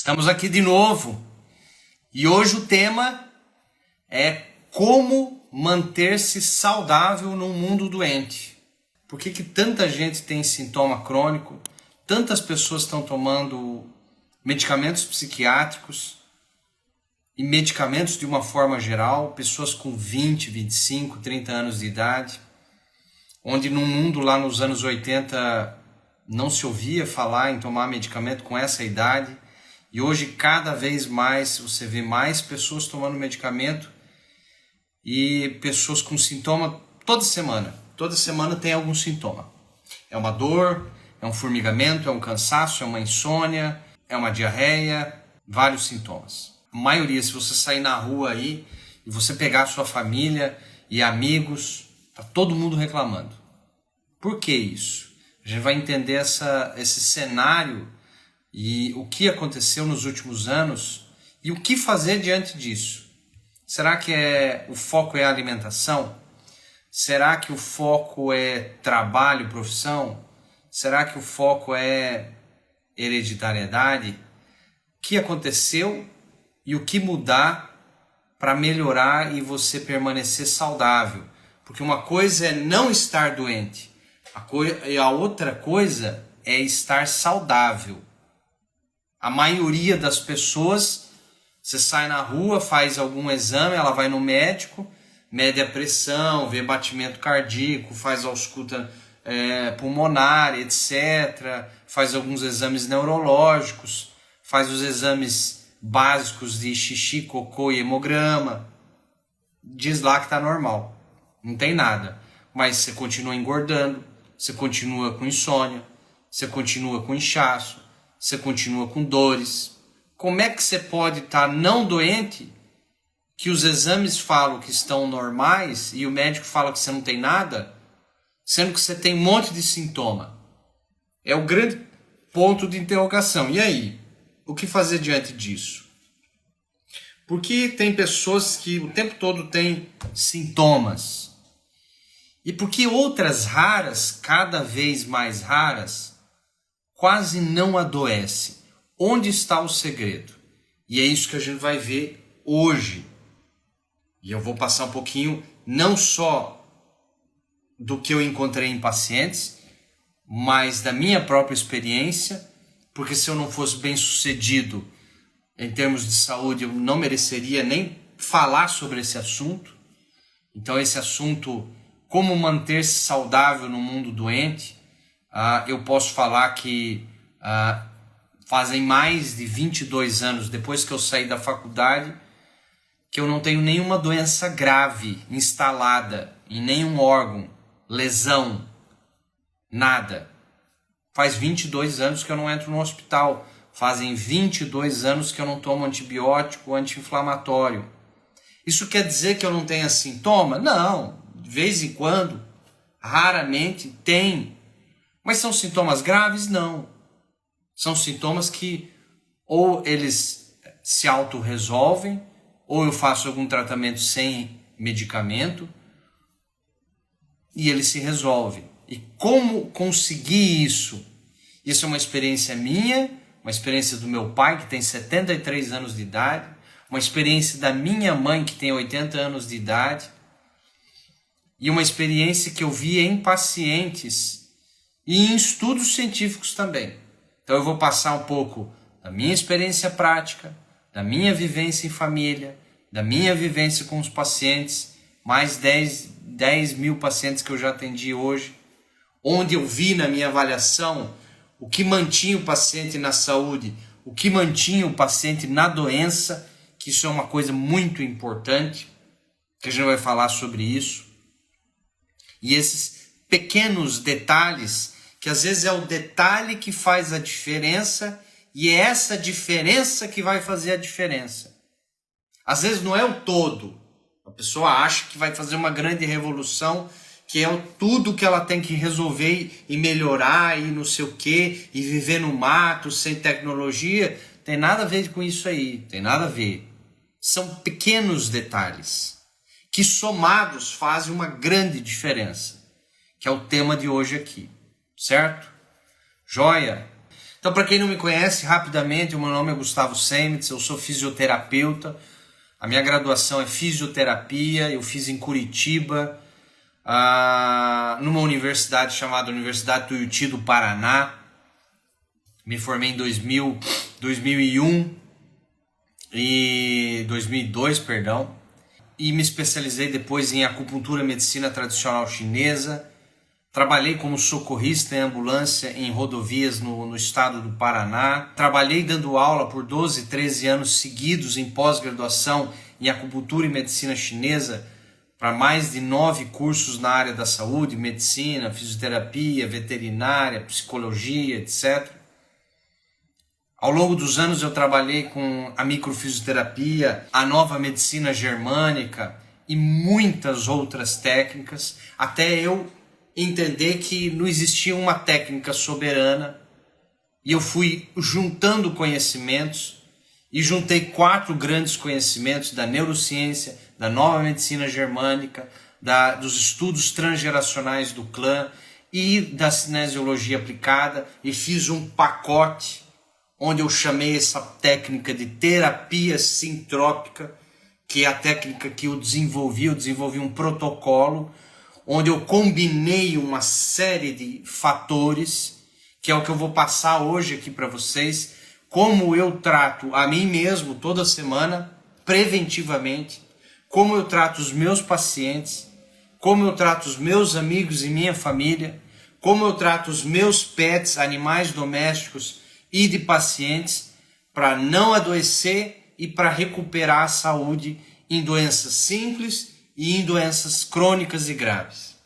Estamos aqui de novo e hoje o tema é como manter-se saudável num mundo doente. Por que tanta gente tem sintoma crônico? Tantas pessoas estão tomando medicamentos psiquiátricos e medicamentos de uma forma geral, pessoas com 20, 25, 30 anos de idade, onde no mundo lá nos anos 80 não se ouvia falar em tomar medicamento com essa idade. E hoje, cada vez mais, você vê mais pessoas tomando medicamento e pessoas com sintoma toda semana. Toda semana tem algum sintoma. É uma dor, é um formigamento, é um cansaço, é uma insônia, é uma diarreia, vários sintomas. A maioria, se você sair na rua aí e você pegar a sua família e amigos, tá todo mundo reclamando. Por que isso? A gente vai entender esse cenário e o que aconteceu nos últimos anos e o que fazer diante disso. Será que o foco é a alimentação? Será que o foco é trabalho, profissão? Será que o foco é hereditariedade? O que aconteceu e o que mudar para melhorar e você permanecer saudável? Porque uma coisa é não estar doente, e a outra coisa é estar saudável. A maioria das pessoas, você sai na rua, faz algum exame, ela vai no médico, mede a pressão, vê batimento cardíaco, faz ausculta pulmonar, etc. Faz alguns exames neurológicos, faz os exames básicos de xixi, cocô e hemograma. Diz lá que está normal, não tem nada. Mas você continua engordando, você continua com insônia, você continua com inchaço, você continua com dores. Como é que você pode estar não doente, que os exames falam que estão normais e o médico fala que você não tem nada, sendo que você tem um monte de sintoma? É o grande ponto de interrogação. E aí? O que fazer diante disso? Porque tem pessoas que o tempo todo têm sintomas. E porque outras raras, cada vez mais raras, quase não adoece. Onde está o segredo? E é isso que a gente vai ver hoje. E eu vou passar um pouquinho, não só do que eu encontrei em pacientes, mas da minha própria experiência, porque se eu não fosse bem sucedido em termos de saúde, eu não mereceria nem falar sobre esse assunto. Então esse assunto, como manter-se saudável no mundo doente, eu posso falar que fazem mais de 22 anos, depois que eu saí da faculdade, que eu não tenho nenhuma doença grave instalada em nenhum órgão, lesão, nada. Faz 22 anos que eu não entro no hospital, fazem 22 anos que eu não tomo antibiótico anti-inflamatório. Isso quer dizer que eu não tenha sintoma? Não, de vez em quando, raramente tem. Mas são sintomas graves? Não. São sintomas que ou eles se autorresolvem, ou eu faço algum tratamento sem medicamento e ele se resolve. E como conseguir isso? Isso é uma experiência minha, uma experiência do meu pai, que tem 73 anos de idade, uma experiência da minha mãe, que tem 80 anos de idade, e uma experiência que eu vi em pacientes e em estudos científicos também. Então eu vou passar um pouco da minha experiência prática, da minha vivência em família, da minha vivência com os pacientes, mais 10 mil pacientes que eu já atendi hoje, onde eu vi na minha avaliação o que mantinha o paciente na saúde, o que mantinha o paciente na doença, que isso é uma coisa muito importante, que a gente vai falar sobre isso. E esses pequenos detalhes, que às vezes é o detalhe que faz a diferença, e é essa diferença que vai fazer a diferença. Às vezes não é o todo. A pessoa acha que vai fazer uma grande revolução, que é tudo que ela tem que resolver e melhorar e não sei o quê, e viver no mato, sem tecnologia. Tem nada a ver com isso aí, tem nada a ver. São pequenos detalhes que somados fazem uma grande diferença, que é o tema de hoje aqui, certo? Joia? Então, para quem não me conhece, rapidamente, o meu nome é Gustavo Semitz, eu sou fisioterapeuta. A minha graduação é fisioterapia, eu fiz em Curitiba, numa universidade chamada Universidade Tuiuti do Paraná. Me formei em 2001 e 2002, perdão. E me especializei depois em acupuntura e medicina tradicional chinesa. Trabalhei como socorrista em ambulância em rodovias no estado do Paraná. Trabalhei dando aula por 12, 13 anos seguidos em pós-graduação em acupuntura e medicina chinesa para mais de 9 cursos na área da saúde, medicina, fisioterapia, veterinária, psicologia, etc. Ao longo dos anos eu trabalhei com a microfisioterapia, a nova medicina germânica e muitas outras técnicas, até eu entender que não existia uma técnica soberana, e eu fui juntando conhecimentos e juntei 4 grandes conhecimentos da neurociência, da nova medicina germânica, dos estudos transgeracionais do clã e da cinesiologia aplicada, e fiz um pacote onde eu chamei essa técnica de terapia sintrópica, que é a técnica que eu desenvolvi um protocolo onde eu combinei uma série de fatores, que é o que eu vou passar hoje aqui para vocês, como eu trato a mim mesmo toda semana, preventivamente, como eu trato os meus pacientes, como eu trato os meus amigos e minha família, como eu trato os meus pets, animais domésticos e de pacientes, para não adoecer e para recuperar a saúde em doenças simples e em doenças crônicas e graves.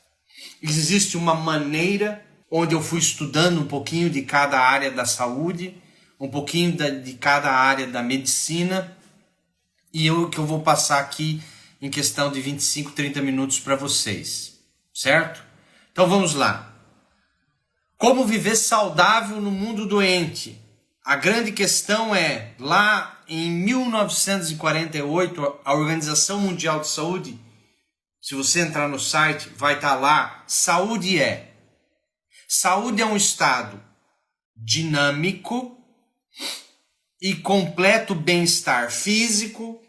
Existe uma maneira onde eu fui estudando um pouquinho de cada área da saúde, um pouquinho de cada área da medicina, e que eu vou passar aqui em questão de 25, 30 minutos para vocês, certo? Então vamos lá. Como viver saudável no mundo doente? A grande questão é, lá em 1948, a Organização Mundial de Saúde, se você entrar no site, vai estar lá, saúde é um estado dinâmico e completo bem-estar físico,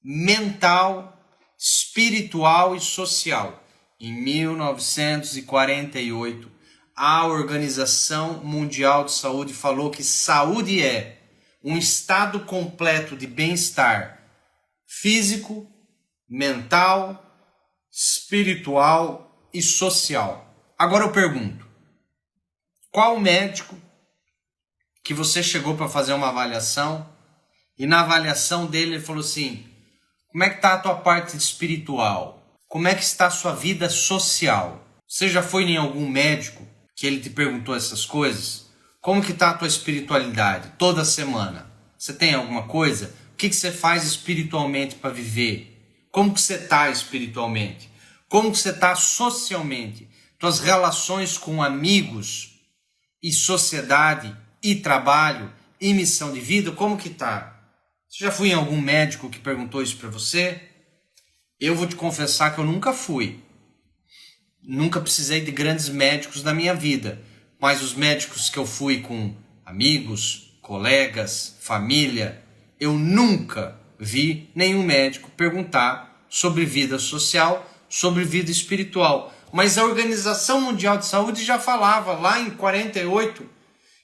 mental, espiritual e social. Em 1948, a Organização Mundial de Saúde falou que saúde é um estado completo de bem-estar físico, mental, espiritual e social. Agora eu pergunto, qual médico que você chegou para fazer uma avaliação e na avaliação dele ele falou assim, como é que está a tua parte espiritual? Como é que está a sua vida social? Você já foi em algum médico que ele te perguntou essas coisas? Como que está a tua espiritualidade toda semana? Você tem alguma coisa? O que você faz espiritualmente para viver? Como que você está espiritualmente? Como que você está socialmente? Tuas relações com amigos e sociedade e trabalho e missão de vida, como que está? Você já foi em algum médico que perguntou isso para você? Eu vou te confessar que eu nunca fui. Nunca precisei de grandes médicos na minha vida. Mas os médicos que eu fui com amigos, colegas, família, eu nunca vi nenhum médico perguntar sobre vida social, sobre vida espiritual. Mas a Organização Mundial de Saúde já falava lá em 48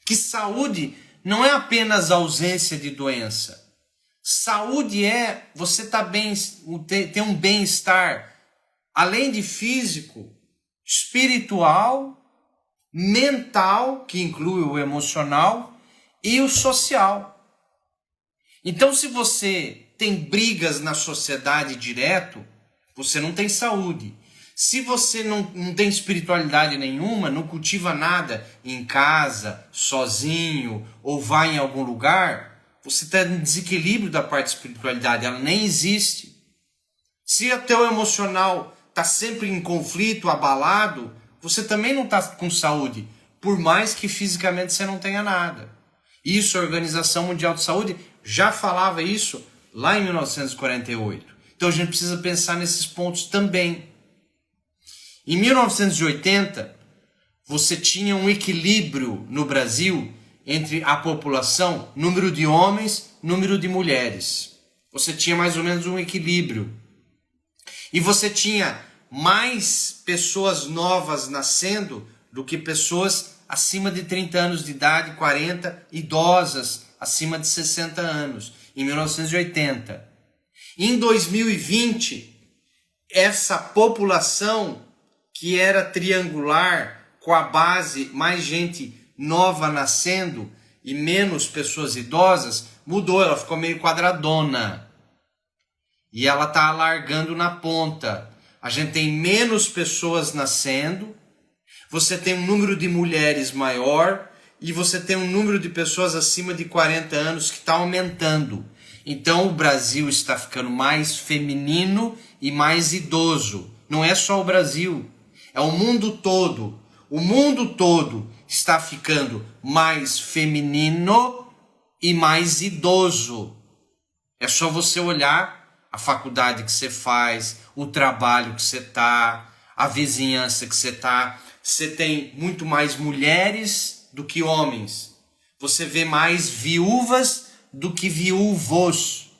que saúde não é apenas ausência de doença. Saúde é você estar bem, ter um bem-estar, além de físico, espiritual, mental, que inclui o emocional, e o social. Então, se você tem brigas na sociedade direto, você não tem saúde. Se você não tem espiritualidade nenhuma, não cultiva nada em casa, sozinho, ou vai em algum lugar, você está em desequilíbrio da parte de espiritualidade, ela nem existe. Se o teu emocional está sempre em conflito, abalado, você também não está com saúde, por mais que fisicamente você não tenha nada. Isso, a Organização Mundial de Saúde já falava isso lá em 1948. Então a gente precisa pensar nesses pontos também. Em 1980, você tinha um equilíbrio no Brasil entre a população, número de homens, número de mulheres. Você tinha mais ou menos um equilíbrio. E você tinha mais pessoas novas nascendo do que pessoas acima de 30 anos de idade, 40, idosas acima de 60 anos, em 1980. Em 2020, essa população que era triangular, com a base mais gente nova nascendo e menos pessoas idosas, mudou, ela ficou meio quadradona. E ela está alargando na ponta. A gente tem menos pessoas nascendo, você tem um número de mulheres maior e você tem um número de pessoas acima de 40 anos que está aumentando. Então o Brasil está ficando mais feminino e mais idoso. Não é só o Brasil, é o mundo todo. O mundo todo está ficando mais feminino e mais idoso. É só você olhar a faculdade que você faz, o trabalho que você está, a vizinhança que você está. Você tem muito mais mulheres do que homens. Você vê mais viúvas do que viúvos.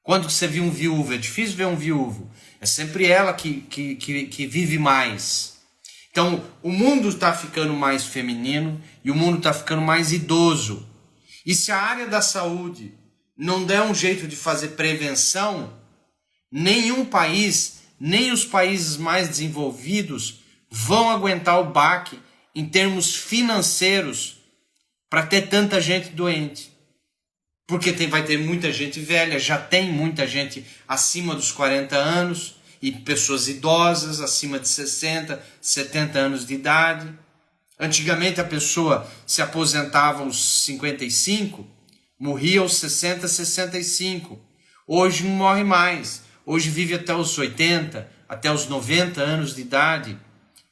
Quando você viu um viúvo? É difícil ver um viúvo. É sempre ela que vive mais. Então, o mundo está ficando mais feminino e o mundo está ficando mais idoso. E se a área da saúde não der um jeito de fazer prevenção, nenhum país, nem os países mais desenvolvidos, vão aguentar o baque em termos financeiros para ter tanta gente doente. Porque vai ter muita gente velha, já tem muita gente acima dos 40 anos e pessoas idosas acima de 60, 70 anos de idade. Antigamente a pessoa se aposentava aos 55, morria aos 60, 65. Hoje não morre mais. Hoje vive até os 80, até os 90 anos de idade.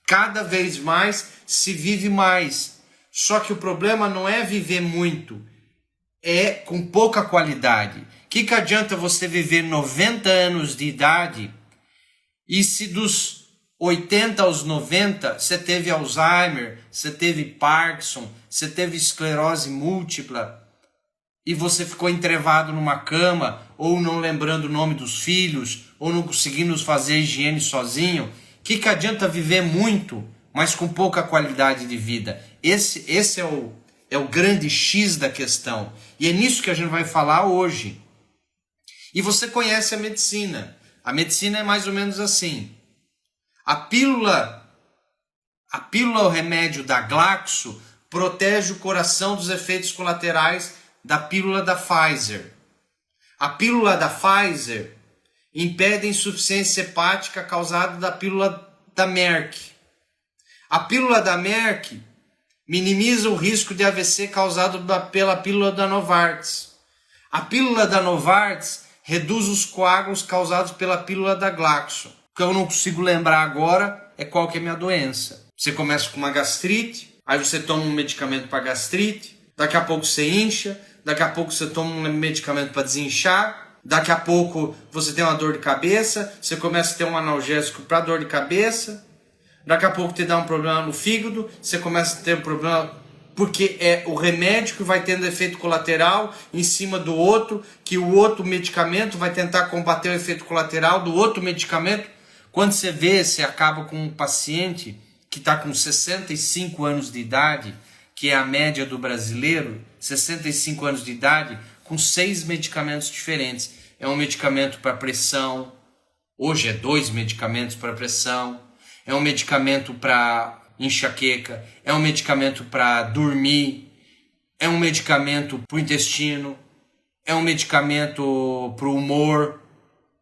Cada vez mais se vive mais. Só que o problema não é viver muito, é com pouca qualidade. O que adianta você viver 90 anos de idade e se dos 80 aos 90 você teve Alzheimer, você teve Parkinson, você teve esclerose múltipla e você ficou entrevado numa cama ou não lembrando o nome dos filhos ou não conseguindo fazer higiene sozinho? O que adianta viver muito, mas com pouca qualidade de vida? Esse é o grande X da questão. E é nisso que a gente vai falar hoje. E você conhece a medicina. A medicina é mais ou menos assim. A pílula, o remédio da Glaxo, protege o coração dos efeitos colaterais da pílula da Pfizer. A pílula da Pfizer impede a insuficiência hepática causada da pílula da Merck. A pílula da Merck minimiza o risco de AVC causado pela pílula da Novartis. A pílula da Novartis reduz os coágulos causados pela pílula da Glaxo. O que eu não consigo lembrar agora é qual que é a minha doença. Você começa com uma gastrite, aí você toma um medicamento para gastrite, daqui a pouco você incha, daqui a pouco você toma um medicamento para desinchar, daqui a pouco você tem uma dor de cabeça, você começa a ter um analgésico para dor de cabeça, daqui a pouco te dá um problema no fígado, você começa a ter um problema, porque é o remédio que vai tendo efeito colateral em cima do outro, que o outro medicamento vai tentar combater o efeito colateral do outro medicamento. Quando você vê, você acaba com um paciente que está com 65 anos de idade, que é a média do brasileiro, 65 anos de idade, com 6 medicamentos diferentes. É um medicamento para pressão, hoje é 2 medicamentos para pressão, é um medicamento para enxaqueca, é um medicamento para dormir, é um medicamento para o intestino, é um medicamento para o humor.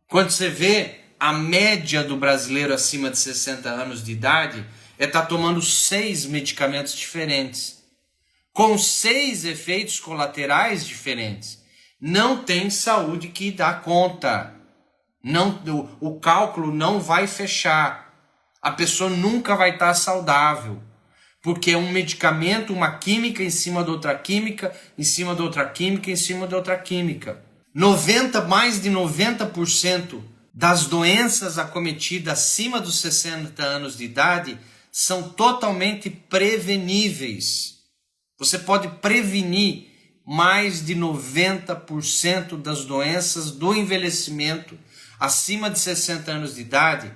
Quando você vê, a média do brasileiro acima de 60 anos de idade é estar tomando 6 medicamentos diferentes, com 6 efeitos colaterais diferentes. Não tem saúde que dá conta. O cálculo não vai fechar. A pessoa nunca vai estar saudável, porque é um medicamento, uma química em cima de outra química, em cima de outra química, em cima de outra química. Mais de 90% das doenças acometidas acima dos 60 anos de idade são totalmente preveníveis. Você pode prevenir mais de 90% das doenças do envelhecimento acima de 60 anos de idade.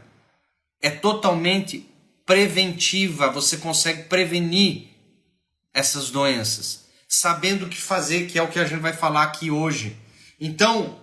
É totalmente preventiva, você consegue prevenir essas doenças, sabendo o que fazer, que é o que a gente vai falar aqui hoje. Então,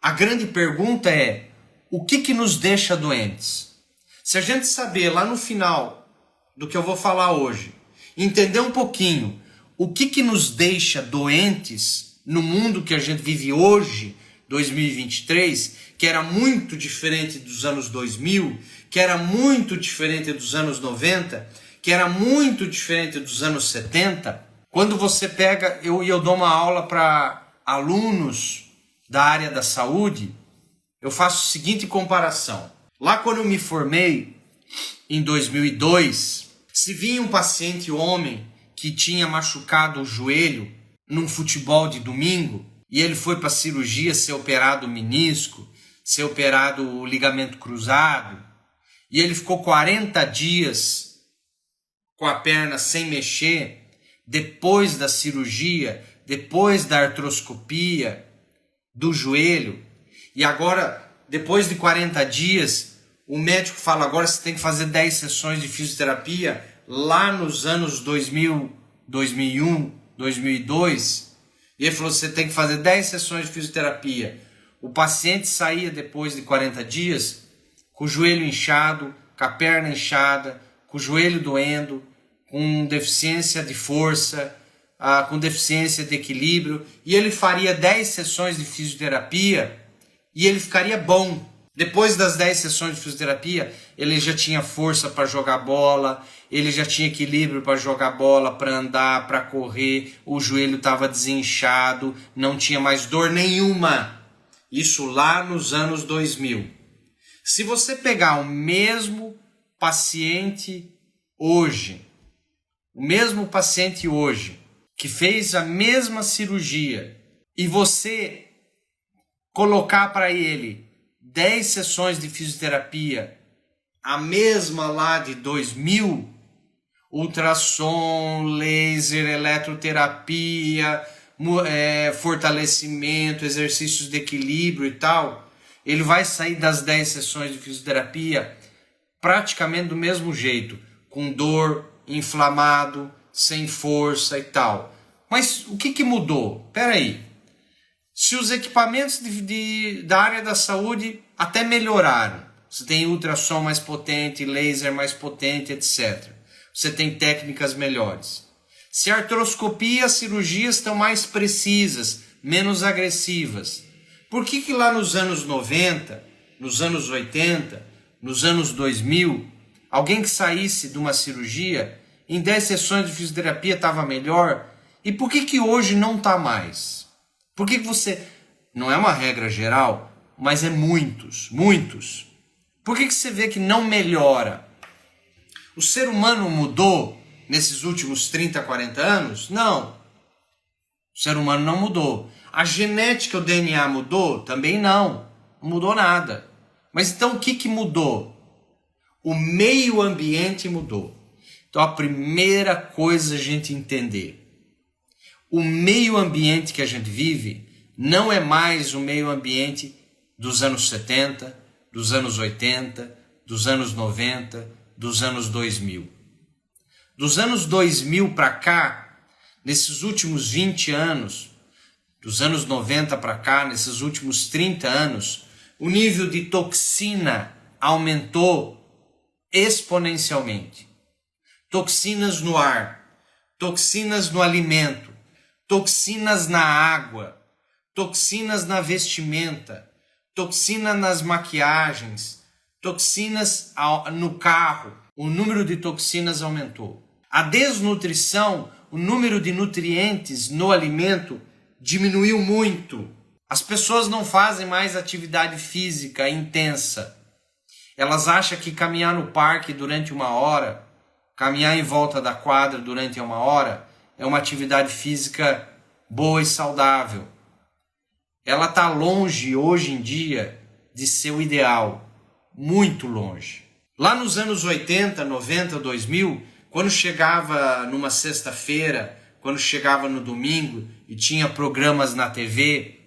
a grande pergunta é, o que nos deixa doentes? Se a gente saber lá no final do que eu vou falar hoje, entender um pouquinho o que nos deixa doentes no mundo que a gente vive hoje, 2023, que era muito diferente dos anos 2000, que era muito diferente dos anos 90, que era muito diferente dos anos 70. Quando você pega, eu dou uma aula para alunos da área da saúde, eu faço a seguinte comparação. Lá quando eu me formei, em 2002, se vinha um paciente homem que tinha machucado o joelho num futebol de domingo, e ele foi para cirurgia ser operado o menisco, ser operado o ligamento cruzado, e ele ficou 40 dias com a perna sem mexer, depois da cirurgia, depois da artroscopia do joelho, e agora, depois de 40 dias, o médico fala, agora você tem que fazer 10 sessões de fisioterapia. Lá nos anos 2000, 2001, 2002, e ele falou, você tem que fazer 10 sessões de fisioterapia. O paciente saía depois de 40 dias com o joelho inchado, com a perna inchada, com o joelho doendo, com deficiência de força, com deficiência de equilíbrio, e ele faria 10 sessões de fisioterapia e ele ficaria bom. Depois das 10 sessões de fisioterapia, ele já tinha força para jogar bola, ele já tinha equilíbrio para jogar bola, para andar, para correr, o joelho estava desinchado, não tinha mais dor nenhuma. Isso lá nos anos 2000. Se você pegar o mesmo paciente hoje, que fez a mesma cirurgia, e você colocar para ele 10 sessões de fisioterapia, a mesma lá de 2000, ultrassom, laser, eletroterapia, fortalecimento, exercícios de equilíbrio e tal, ele vai sair das 10 sessões de fisioterapia praticamente do mesmo jeito, com dor, inflamado, sem força e tal. Mas o que mudou? Espera aí. Se os equipamentos da área da saúde até melhoraram, você tem ultrassom mais potente, laser mais potente, etc. Você tem técnicas melhores. Se a artroscopia e as cirurgias estão mais precisas, menos agressivas, por que lá nos anos 90, nos anos 80, nos anos 2000, alguém que saísse de uma cirurgia, em 10 sessões de fisioterapia estava melhor? E por que hoje não está mais? Por que você... Não é uma regra geral, mas é muitos. Por que você vê que não melhora? O ser humano mudou nesses últimos 30, 40 anos? Não. O ser humano não mudou. A genética, o DNA mudou? Também não. Não mudou nada. Mas então o que mudou? O meio ambiente mudou. Então a primeira coisa a gente entender. O meio ambiente que a gente vive não é mais o meio ambiente dos anos 70, dos anos 80, dos anos 90, dos anos 2000. Dos anos 2000 para cá, nesses últimos 20 anos, dos anos 90 para cá, nesses últimos 30 anos, o nível de toxina aumentou exponencialmente. Toxinas no ar, toxinas no alimento, toxinas na água, toxinas na vestimenta, toxina nas maquiagens, toxinas no carro. O número de toxinas aumentou. A desnutrição, o número de nutrientes no alimento diminuiu muito. As pessoas não fazem mais atividade física intensa. Elas acham que caminhar no parque durante 1 hora, caminhar em volta da quadra durante 1 hora, é uma atividade física boa e saudável. Ela está longe hoje em dia de ser o ideal, muito longe. Lá nos anos 80, 90, 2000, quando chegava numa sexta-feira, quando chegava no domingo e tinha programas na TV,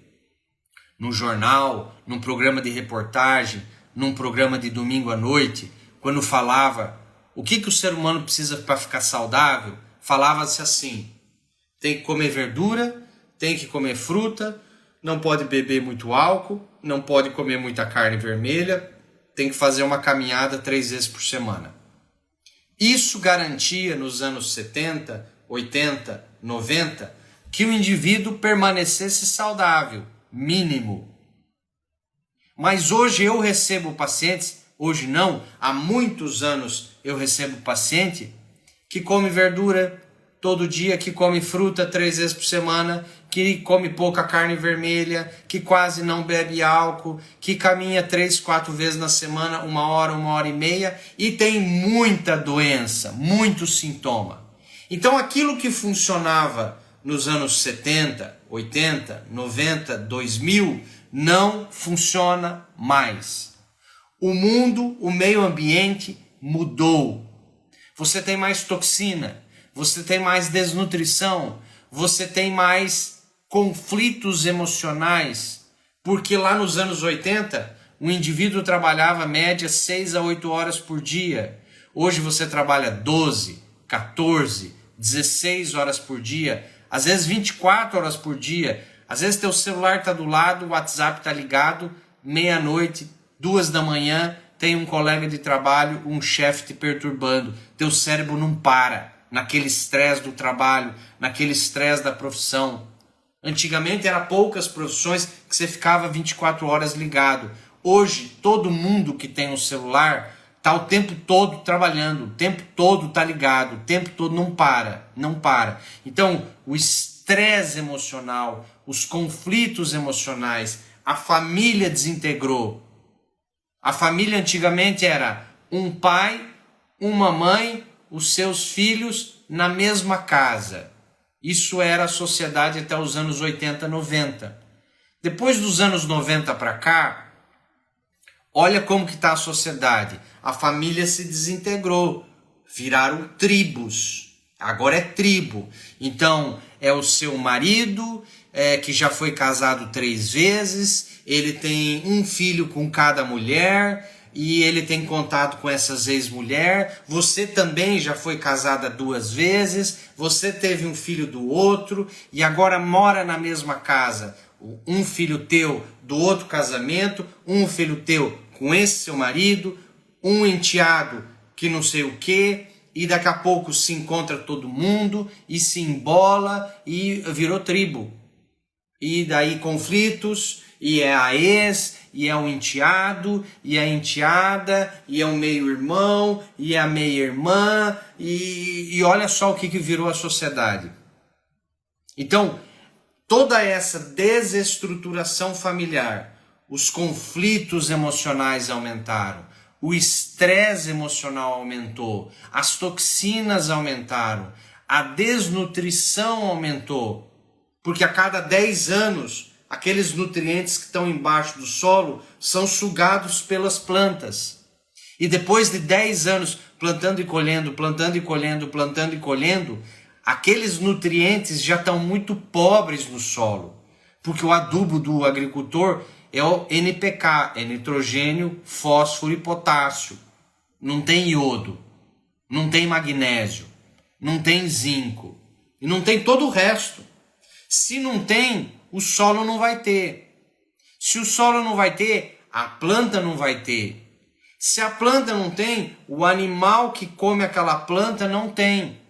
no jornal, num programa de reportagem, num programa de domingo à noite, quando falava o que o ser humano precisa para ficar saudável, falava-se assim: tem que comer verdura, tem que comer fruta, não pode beber muito álcool, não pode comer muita carne vermelha, tem que fazer uma caminhada 3 vezes por semana. Isso garantia nos anos 70, 80, 90 que o indivíduo permanecesse saudável, mínimo. Mas hoje eu recebo pacientes, hoje não, há muitos anos eu recebo paciente que come verdura todo dia, que come fruta 3 vezes por semana, que come pouca carne vermelha, que quase não bebe álcool, que caminha 3, 4 vezes na semana, 1 hora e meia, e tem muita doença, muito sintoma. Então aquilo que funcionava nos anos 70, 80, 90, 2000, não funciona mais. O mundo, o meio ambiente mudou. Você tem mais toxina, você tem mais desnutrição, você tem mais conflitos emocionais, porque lá nos anos 80, o indivíduo trabalhava média 6 a 8 horas por dia. Hoje você trabalha 12, 14, 16 horas por dia, às vezes 24 horas por dia. Às vezes teu celular está do lado, o WhatsApp está ligado, meia-noite, 2 da manhã, tem um colega de trabalho, um chefe te perturbando. Teu cérebro não para naquele estresse do trabalho, naquele estresse da profissão. Antigamente eram poucas profissões que você ficava 24 horas ligado. Hoje, todo mundo que tem um celular está o tempo todo trabalhando, o tempo todo está ligado, o tempo todo não para. Então, o estresse emocional, os conflitos emocionais, a família desintegrou. A família antigamente era um pai, uma mãe, os seus filhos na mesma casa. Isso era a sociedade até os anos 80, 90. Depois dos anos 90 para cá, olha como que está a sociedade. A família se desintegrou, viraram tribos. Agora é tribo. Então é o seu marido, que já foi casado 3 vezes, ele tem um filho com cada mulher e ele tem contato com essas ex-mulheres. Você também já foi casada 2 vezes, você teve um filho do outro e agora mora na mesma casa. Um filho teu do outro casamento, um filho teu com esse seu marido, um enteado que não sei o que, e daqui a pouco se encontra todo mundo e se embola e virou tribo. E daí conflitos, e é a ex, e é o enteado, e a enteada, e é o meio-irmão, e é a meia-irmã, e olha só o que virou a sociedade. Então, toda essa desestruturação familiar, os conflitos emocionais aumentaram, o estresse emocional aumentou, as toxinas aumentaram, a desnutrição aumentou, porque a cada 10 anos, aqueles nutrientes que estão embaixo do solo são sugados pelas plantas. E depois de 10 anos plantando e colhendo, plantando e colhendo, plantando e colhendo, aqueles nutrientes já estão muito pobres no solo, porque o adubo do agricultor é o NPK, é nitrogênio, fósforo e potássio. Não tem iodo, não tem magnésio, não tem zinco e não tem todo o resto. Se não tem, o solo não vai ter. Se o solo não vai ter, a planta não vai ter. Se a planta não tem, o animal que come aquela planta não tem.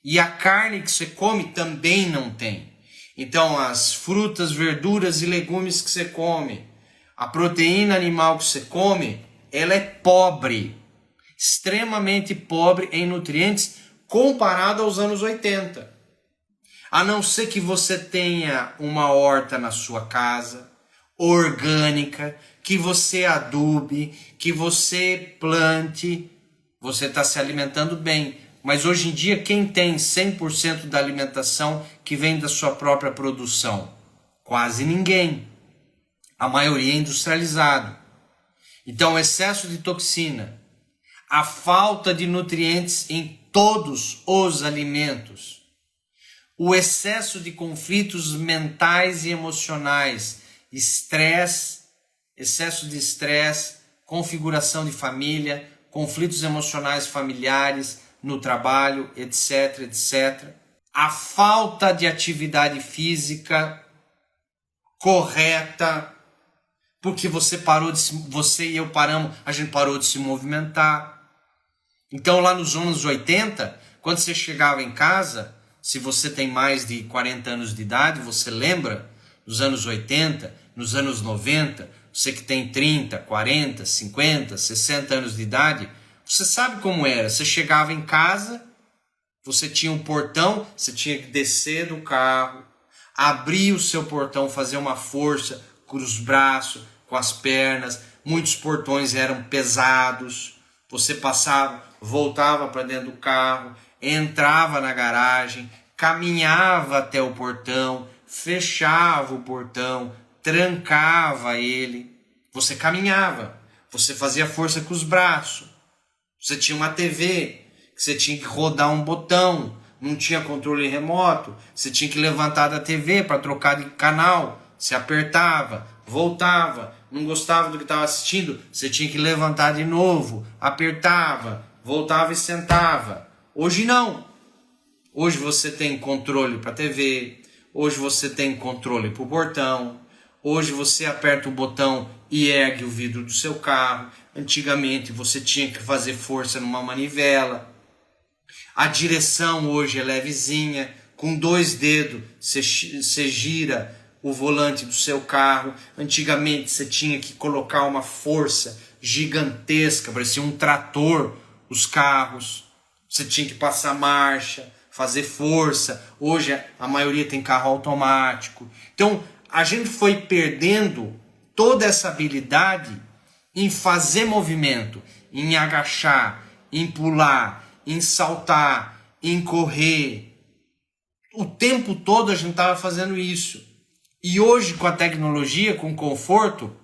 E a carne que você come também não tem. Então as frutas, verduras e legumes que você come, a proteína animal que você come, ela é pobre, extremamente pobre em nutrientes comparado aos anos 80. A não ser que você tenha uma horta na sua casa, orgânica, que você adube, que você plante, você está se alimentando bem. Mas hoje em dia, quem tem 100% da alimentação que vem da sua própria produção? Quase ninguém. A maioria é industrializado. Então, o excesso de toxina, a falta de nutrientes em todos os alimentos, o excesso de conflitos mentais e emocionais, estresse, excesso de estresse, configuração de família, conflitos emocionais familiares, no trabalho, etc, etc. A falta de atividade física correta, porque você e eu paramos, a gente parou de se movimentar. Então lá nos anos 80, quando você chegava em casa, se você tem mais de 40 anos de idade, você lembra nos anos 80, nos anos 90, você que tem 30, 40, 50, 60 anos de idade, você sabe como era. Você chegava em casa, você tinha um portão, você tinha que descer do carro, abrir o seu portão, fazer uma força com os braços, com as pernas. Muitos portões eram pesados. Você passava, voltava para dentro do carro, entrava na garagem, caminhava até o portão, fechava o portão, trancava ele. Você caminhava, você fazia força com os braços. Você tinha uma TV, que você tinha que rodar um botão, não tinha controle remoto, você tinha que levantar da TV para trocar de canal, você apertava, voltava, não gostava do que estava assistindo, você tinha que levantar de novo, apertava, voltava e sentava. Hoje não. Hoje você tem controle para a TV, hoje você tem controle para o portão, hoje você aperta o botão e ergue o vidro do seu carro. Antigamente você tinha que fazer força numa manivela. A direção hoje é levezinha, com 2 dedos você gira o volante do seu carro. Antigamente você tinha que colocar uma força gigantesca, parecia um trator, os carros. Você tinha que passar marcha, fazer força. Hoje a maioria tem carro automático. Então a gente foi perdendo toda essa habilidade em fazer movimento, em agachar, em pular, em saltar, em correr. O tempo todo a gente estava fazendo isso. E hoje, com a tecnologia, com o conforto,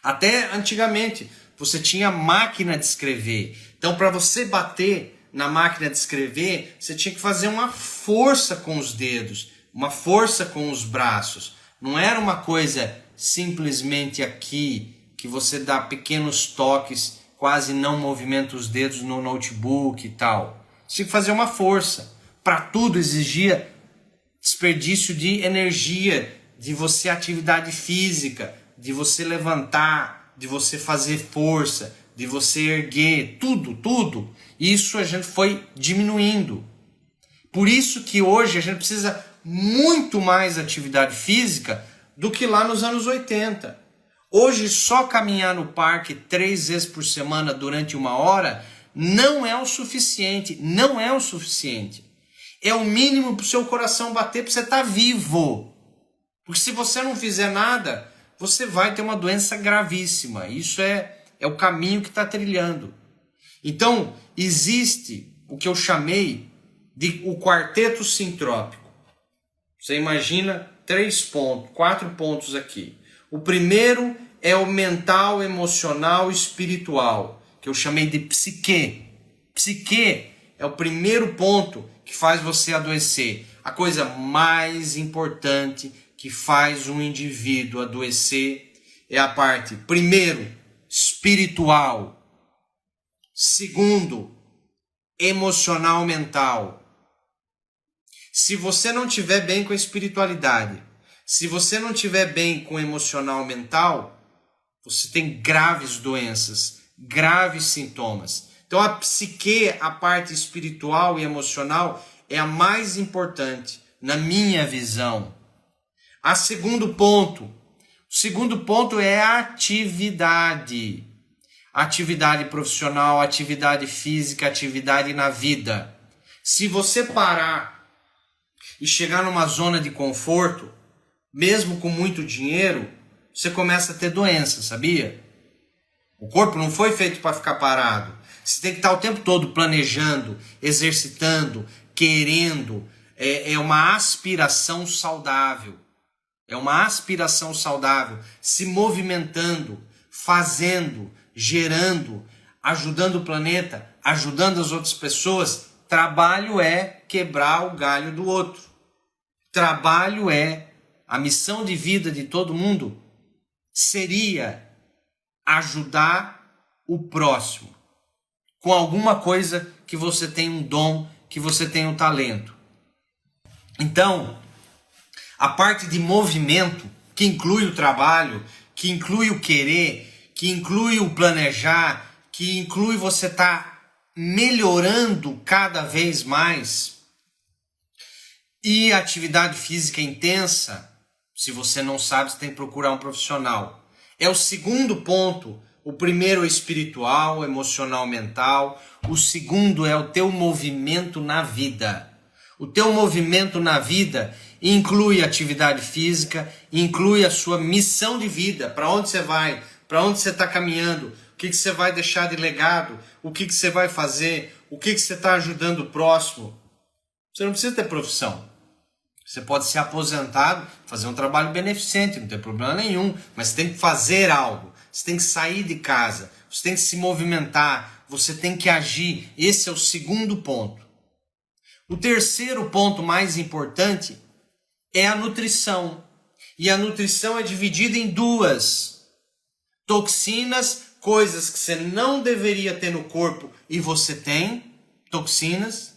até antigamente você tinha máquina de escrever. Então, para você bater na máquina de escrever, você tinha que fazer uma força com os dedos, uma força com os braços. Não era uma coisa simplesmente aqui, que você dá pequenos toques, quase não movimenta os dedos no notebook e tal. Você tinha que fazer uma força. Para tudo exigia desperdício de energia, de você atividade física, de você levantar, de você fazer força, de você erguer, tudo. Isso a gente foi diminuindo. Por isso que hoje a gente precisa muito mais atividade física do que lá nos anos 80. Hoje só caminhar no parque 3 vezes por semana durante 1 hora não é o suficiente. Não é o suficiente. É o mínimo para o seu coração bater, para você estar vivo. Porque se você não fizer nada, você vai ter uma doença gravíssima. Isso é o caminho que está trilhando. Então, existe o que eu chamei de o quarteto sintrópico. Você imagina 4 pontos aqui. O primeiro é o mental, emocional e espiritual, que eu chamei de psique. Psique é o primeiro ponto que faz você adoecer. A coisa mais importante que faz um indivíduo adoecer é a parte, primeiro, espiritual. Segundo, emocional, mental. Se você não estiver bem com a espiritualidade, se você não estiver bem com o emocional, mental, você tem graves doenças, graves sintomas. Então a psique, a parte espiritual e emocional, é a mais importante, na minha visão. O segundo ponto é a atividade. Atividade profissional, atividade física, atividade na vida. Se você parar e chegar numa zona de conforto, mesmo com muito dinheiro, você começa a ter doença, sabia? O corpo não foi feito para ficar parado. Você tem que estar o tempo todo planejando, exercitando, querendo. É uma aspiração saudável. É uma aspiração saudável. Se movimentando, fazendo, gerando, ajudando o planeta, ajudando as outras pessoas. Trabalho é quebrar o galho do outro. trabalho a missão de vida de todo mundo seria ajudar o próximo com alguma coisa que você tem um dom, que você tem um talento. Então, a parte de movimento, que inclui o trabalho, que inclui o querer, que inclui o planejar, que inclui você estar melhorando cada vez mais, e atividade física intensa, se você não sabe, você tem que procurar um profissional. É o segundo ponto. O primeiro é o espiritual, emocional, mental. O segundo é o teu movimento na vida. O teu movimento na vida inclui atividade física, inclui a sua missão de vida. Para onde você vai? Para onde você está caminhando? O que você vai deixar de legado? O que você vai fazer? O que você está ajudando o próximo? Você não precisa ter profissão. Você pode ser aposentado, fazer um trabalho beneficente, não tem problema nenhum. Mas você tem que fazer algo. Você tem que sair de casa. Você tem que se movimentar. Você tem que agir. Esse é o segundo ponto. O terceiro ponto mais importante é a nutrição. E a nutrição é dividida em duas. Toxinas, coisas que você não deveria ter no corpo e você tem, toxinas.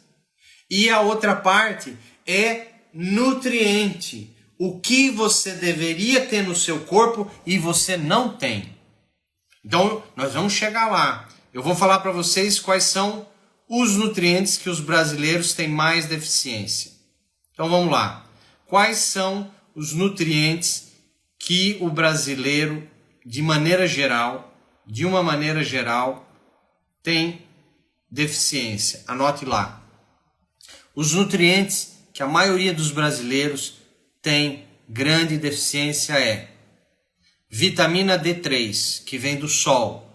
E a outra parte é nutriente, o que você deveria ter no seu corpo e você não tem. Então, nós vamos chegar lá. Eu vou falar para vocês quais são os nutrientes que os brasileiros têm mais deficiência. Então, vamos lá. Quais são os nutrientes que o brasileiro, de uma maneira geral, tem deficiência? Anote lá. Os nutrientes que a maioria dos brasileiros tem grande deficiência é vitamina D3, que vem do sol.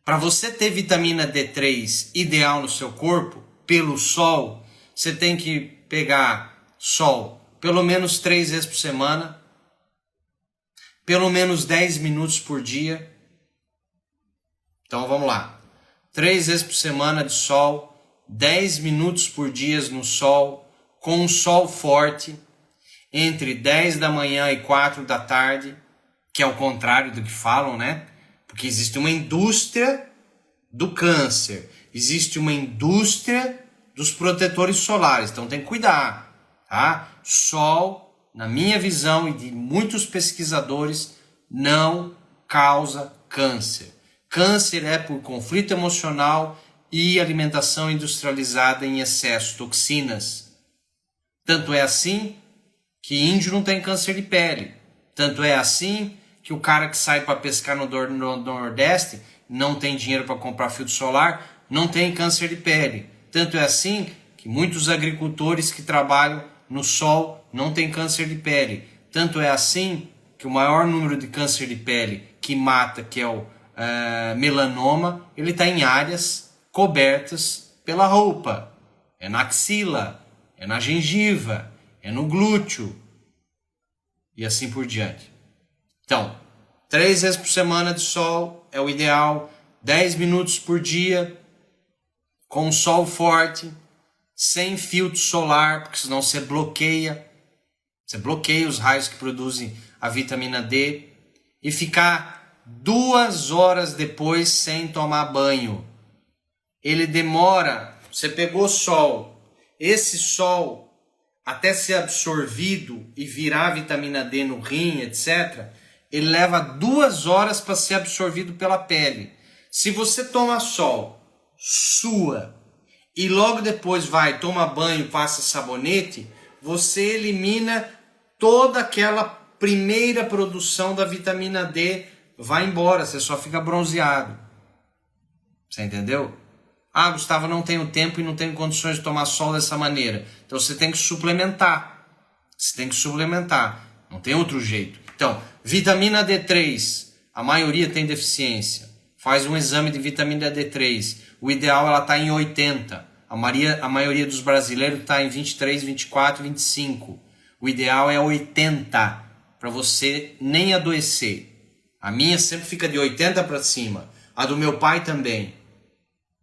Para você ter vitamina D3 ideal no seu corpo, pelo sol, você tem que pegar sol pelo menos 3 vezes por semana, pelo menos 10 minutos por dia. Então vamos lá. 3 vezes por semana de sol, 10 minutos por dia no sol, com um sol forte, entre 10 da manhã e 4 da tarde, que é o contrário do que falam, né? Porque existe uma indústria do câncer, existe uma indústria dos protetores solares, então tem que cuidar, tá? Sol, na minha visão e de muitos pesquisadores, não causa câncer. Câncer é por conflito emocional e alimentação industrializada em excesso, toxinas. Tanto é assim que índio não tem câncer de pele. Tanto é assim que o cara que sai para pescar no Nordeste não tem dinheiro para comprar filtro solar, não tem câncer de pele. Tanto é assim que muitos agricultores que trabalham no sol não têm câncer de pele. Tanto é assim que o maior número de câncer de pele que mata, que é o melanoma, ele está em áreas cobertas pela roupa. É na axila, é na gengiva, é no glúteo e assim por diante. Então, 3 vezes por semana de sol é o ideal, 10 minutos por dia com sol forte, sem filtro solar, porque senão você bloqueia os raios que produzem a vitamina D, e ficar 2 horas depois sem tomar banho. Ele demora, você pegou sol, esse sol até ser absorvido e virar vitamina D no rim, etc., ele leva 2 horas para ser absorvido pela pele. Se você toma sol, sua, e logo depois toma banho, passa sabonete, você elimina toda aquela primeira produção da vitamina D, vai embora, você só fica bronzeado. Você entendeu? Ah, Gustavo, não tenho tempo e não tenho condições de tomar sol dessa maneira. Então você tem que suplementar. Não tem outro jeito. Então, vitamina D3, a maioria tem deficiência. Faz um exame de vitamina D3. O ideal ela está em 80. A maioria dos brasileiros está em 23, 24, 25. O ideal é 80 para você nem adoecer. A minha sempre fica de 80 para cima. A do meu pai também.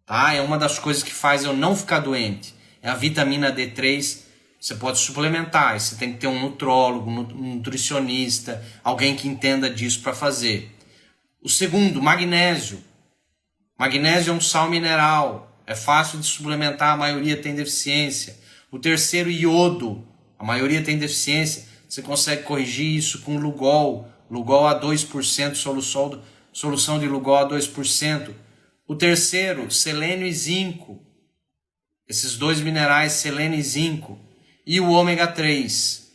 Tá? É uma das coisas que faz eu não ficar doente. É a vitamina D3 Você pode suplementar, e você tem que ter um nutrólogo, um nutricionista, alguém que entenda disso para fazer. O segundo, magnésio. Magnésio é um sal mineral, é fácil de suplementar, a maioria tem deficiência. O terceiro, iodo, a maioria tem deficiência, você consegue corrigir isso com Lugol, Lugol a 2%, solução de Lugol a 2%. O terceiro, selênio e zinco, esses dois minerais, selênio e zinco. E o ômega 3.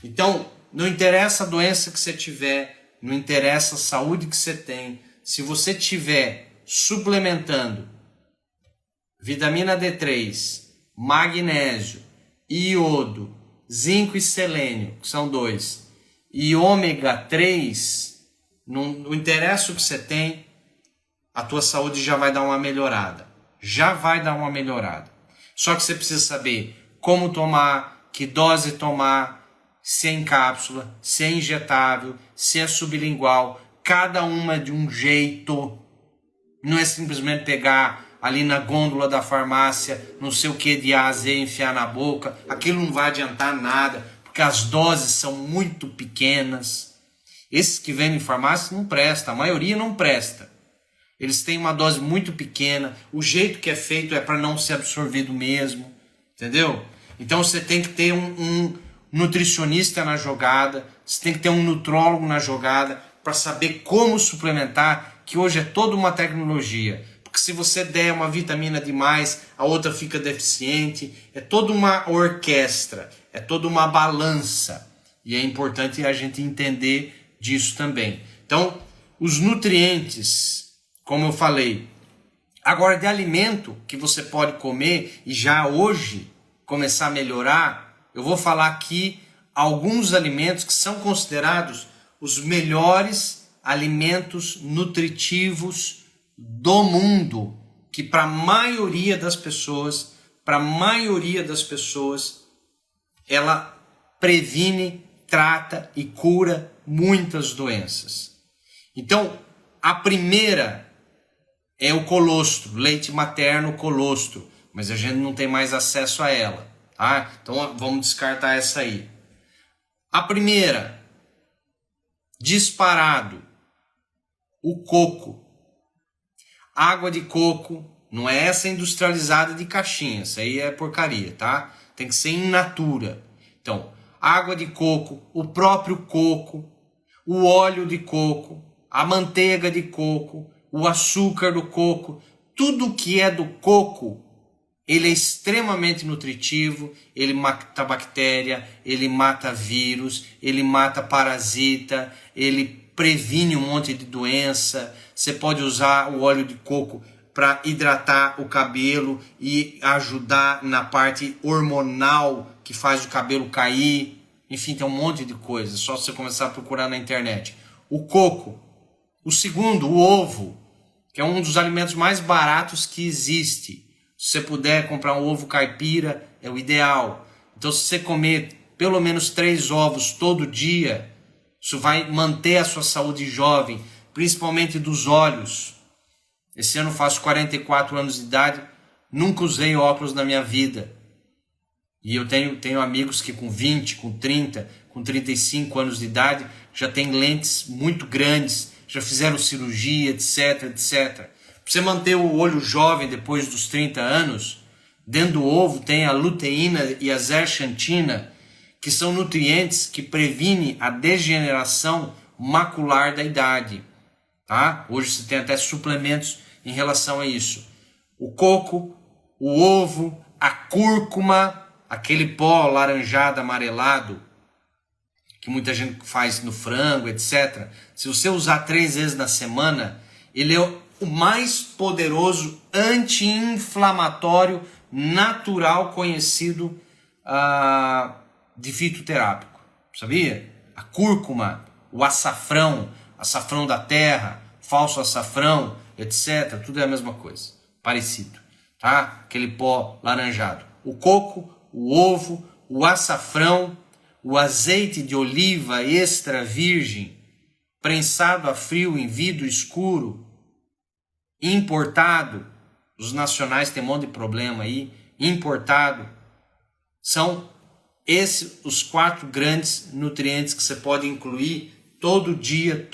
Então, não interessa a doença que você tiver, não interessa a saúde que você tem, se você tiver suplementando vitamina D3, magnésio, iodo, zinco e selênio, que são 2, e ômega 3, não interessa o que você tem, a tua saúde já vai dar uma melhorada. Já vai dar uma melhorada. Só que você precisa saber como tomar, que dose tomar, se é em cápsula, se é injetável, se é sublingual, cada uma de um jeito. Não é simplesmente pegar ali na gôndola da farmácia, não sei o que de A a Z, enfiar na boca. Aquilo não vai adiantar nada, porque as doses são muito pequenas. Esses que vendem em farmácia não prestam, a maioria não presta. Eles têm uma dose muito pequena, o jeito que é feito é para não ser absorvido mesmo, entendeu? Então você tem que ter um nutricionista na jogada, você tem que ter um nutrólogo na jogada para saber como suplementar, que hoje é toda uma tecnologia. Porque se você der uma vitamina demais, a outra fica deficiente. É toda uma orquestra, é toda uma balança. E é importante a gente entender disso também. Então, os nutrientes, como eu falei, agora de alimento que você pode comer e já hoje começar a melhorar, eu vou falar aqui alguns alimentos que são considerados os melhores alimentos nutritivos do mundo, que para a maioria das pessoas, ela previne, trata e cura muitas doenças. Então, a primeira é o colostro, leite materno colostro, mas a gente não tem mais acesso a ela, tá? Então vamos descartar essa aí. A primeira, disparado, o coco. Água de coco, não é essa industrializada de caixinha, isso aí é porcaria, tá? Tem que ser in natura. Então, água de coco, o próprio coco, o óleo de coco, a manteiga de coco, o açúcar do coco, tudo que é do coco, ele é extremamente nutritivo, ele mata bactéria, ele mata vírus, ele mata parasita, ele previne um monte de doença. Você pode usar o óleo de coco para hidratar o cabelo e ajudar na parte hormonal que faz o cabelo cair. Enfim, tem um monte de coisa, só você começar a procurar na internet. O coco. O segundo, o ovo, que é um dos alimentos mais baratos que existe. Se você puder comprar um ovo caipira, é o ideal. Então, se você comer pelo menos 3 ovos todo dia, isso vai manter a sua saúde jovem, principalmente dos olhos. Esse ano eu faço 44 anos de idade, nunca usei óculos na minha vida. E eu tenho amigos que com 20, com 30, com 35 anos de idade, já tem lentes muito grandes, já fizeram cirurgia, etc, etc. Para você manter o olho jovem depois dos 30 anos, dentro do ovo tem a luteína e a zeaxantina, que são nutrientes que previnem a degeneração macular da idade. Tá? Hoje você tem até suplementos em relação a isso. O coco, o ovo, a cúrcuma, aquele pó laranjado, amarelado, que muita gente faz no frango, etc. Se você usar 3 vezes na semana, ele é o mais poderoso anti-inflamatório natural conhecido de fitoterápico. Sabia? A cúrcuma, o açafrão da terra, falso açafrão, etc. Tudo é a mesma coisa, parecido, tá? Aquele pó laranjado. O coco, o ovo, o açafrão, o azeite de oliva extra virgem, prensado a frio em vidro escuro, importado, os nacionais têm um monte de problema aí, importado, são Os 4 grandes nutrientes que você pode incluir todo dia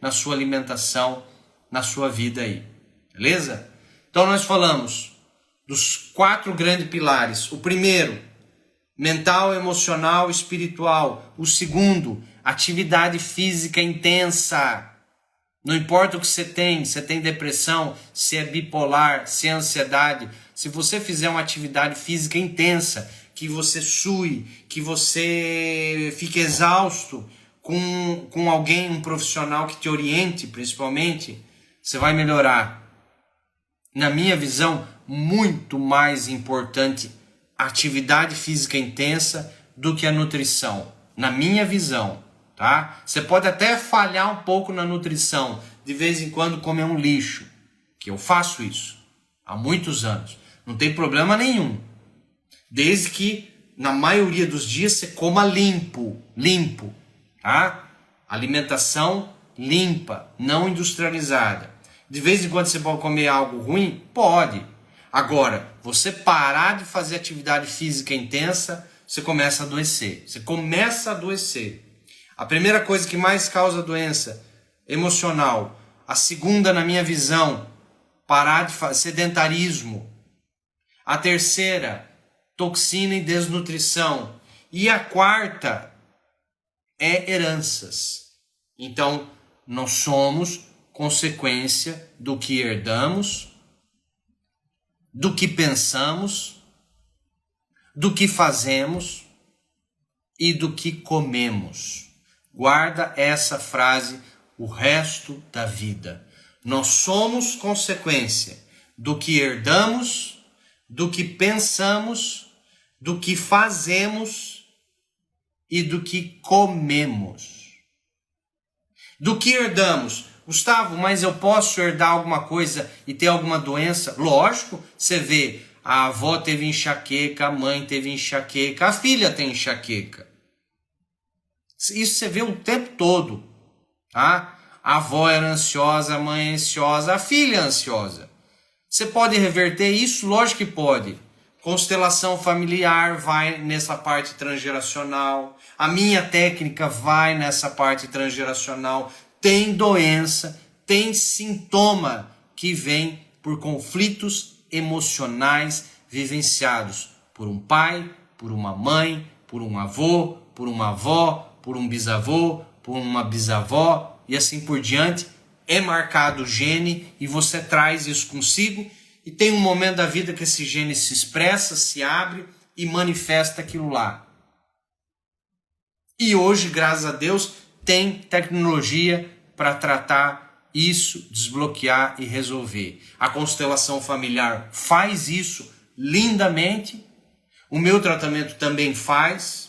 na sua alimentação, na sua vida aí. Beleza? Então nós falamos dos 4 grandes pilares. O primeiro, mental, emocional, espiritual. O segundo, atividade física intensa. Não importa o que você tem depressão, se é bipolar, se é ansiedade. Se você fizer uma atividade física intensa, que você sue, que você fique exausto, com alguém, um profissional que te oriente, principalmente, você vai melhorar. Na minha visão, muito mais importante a atividade física intensa do que a nutrição. Na minha visão, tá? Você pode até falhar um pouco na nutrição, de vez em quando comer um lixo, que eu faço isso há muitos anos. Não tem problema nenhum. Desde que, na maioria dos dias, você coma limpo. Tá? Alimentação limpa, não industrializada. De vez em quando você pode comer algo ruim? Pode. Agora, você parar de fazer atividade física intensa, você começa a adoecer. A primeira coisa que mais causa doença emocional. A segunda, na minha visão, parar de fazer sedentarismo. A terceira, toxina e desnutrição. E a quarta é heranças. Então, nós somos consequência do que herdamos, do que pensamos, do que fazemos e do que comemos. Guarda essa frase o resto da vida. Nós somos consequência do que herdamos, do que pensamos, do que fazemos e do que comemos. Do que herdamos? Gustavo, mas eu posso herdar alguma coisa e ter alguma doença? Lógico, você vê, a avó teve enxaqueca, a mãe teve enxaqueca, a filha tem enxaqueca. Isso você vê o tempo todo, tá? A avó era ansiosa, a mãe é ansiosa, a filha é ansiosa. Você pode reverter isso? Lógico que pode. Constelação familiar vai nessa parte transgeracional. A minha técnica vai nessa parte transgeracional. Tem doença, tem sintoma que vem por conflitos emocionais vivenciados por um pai, por uma mãe, por um avô, por uma avó, por um bisavô, por uma bisavó e assim por diante. É marcado o gene e você traz isso consigo e tem um momento da vida que esse gene se expressa, se abre e manifesta aquilo lá. E hoje, graças a Deus, tem tecnologia para tratar isso, desbloquear e resolver. A constelação familiar faz isso lindamente. O meu tratamento também faz.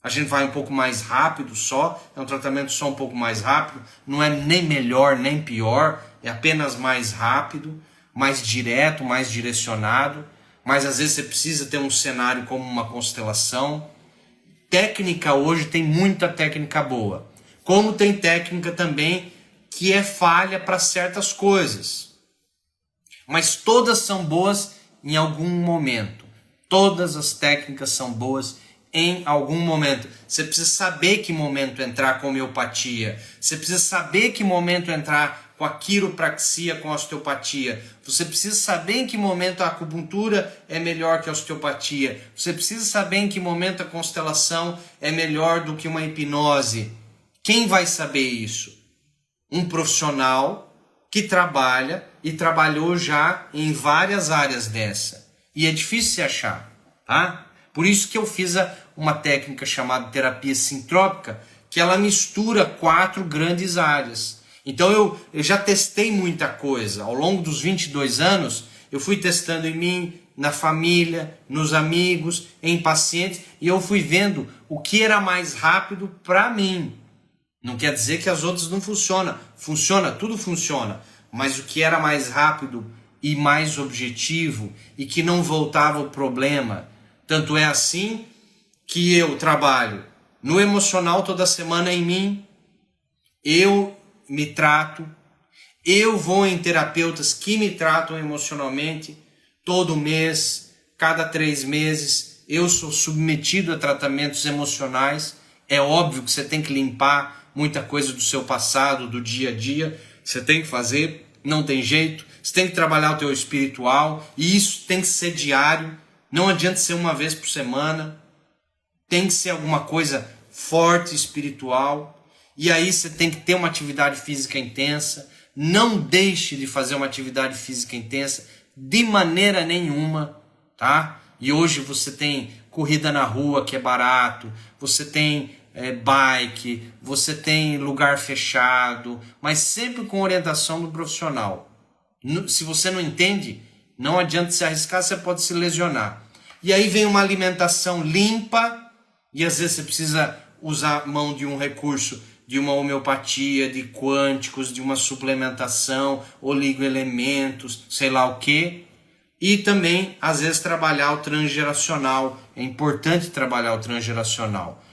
A gente vai um pouco mais rápido só, é um tratamento só um pouco mais rápido, não é nem melhor nem pior, é apenas mais rápido, mais direto, mais direcionado, mas às vezes você precisa ter um cenário como uma constelação. Técnica hoje tem muita técnica boa, como tem técnica também que é falha para certas coisas, mas todas são boas em algum momento, todas as técnicas são boas em algum momento. Você precisa saber que momento entrar com homeopatia. Você precisa saber que momento entrar com a quiropraxia, com a osteopatia. Você precisa saber em que momento a acupuntura é melhor que a osteopatia. Você precisa saber em que momento a constelação é melhor do que uma hipnose. Quem vai saber isso? Um profissional que trabalha e trabalhou já em várias áreas dessa. E é difícil se achar, tá? Por isso que eu fiz uma técnica chamada terapia sintrópica, que ela mistura 4 grandes áreas. Então eu já testei muita coisa. Ao longo dos 22 anos, eu fui testando em mim, na família, nos amigos, em pacientes, e eu fui vendo o que era mais rápido para mim. Não quer dizer que as outras não funcionam. Funciona, tudo funciona. Mas o que era mais rápido e mais objetivo e que não voltava o problema. Tanto é assim que eu trabalho no emocional toda semana em mim, eu me trato, eu vou em terapeutas que me tratam emocionalmente todo mês, cada 3 meses. Eu sou submetido a tratamentos emocionais. É óbvio que você tem que limpar muita coisa do seu passado, do dia a dia. Você tem que fazer, não tem jeito. Você tem que trabalhar o teu espiritual. E isso tem que ser diário. Não adianta ser uma vez por semana. Tem que ser alguma coisa forte, espiritual. E aí você tem que ter uma atividade física intensa. Não deixe de fazer uma atividade física intensa de maneira nenhuma, tá? E hoje você tem corrida na rua, que é barato. Você tem bike, você tem lugar fechado, mas sempre com orientação do profissional. Se você não entende, não adianta se arriscar, você pode se lesionar. E aí vem uma alimentação limpa, e às vezes você precisa usar mão de um recurso, de uma homeopatia, de quânticos, de uma suplementação, oligoelementos, sei lá o quê. E também, às vezes, trabalhar o transgeracional. É importante trabalhar o transgeracional.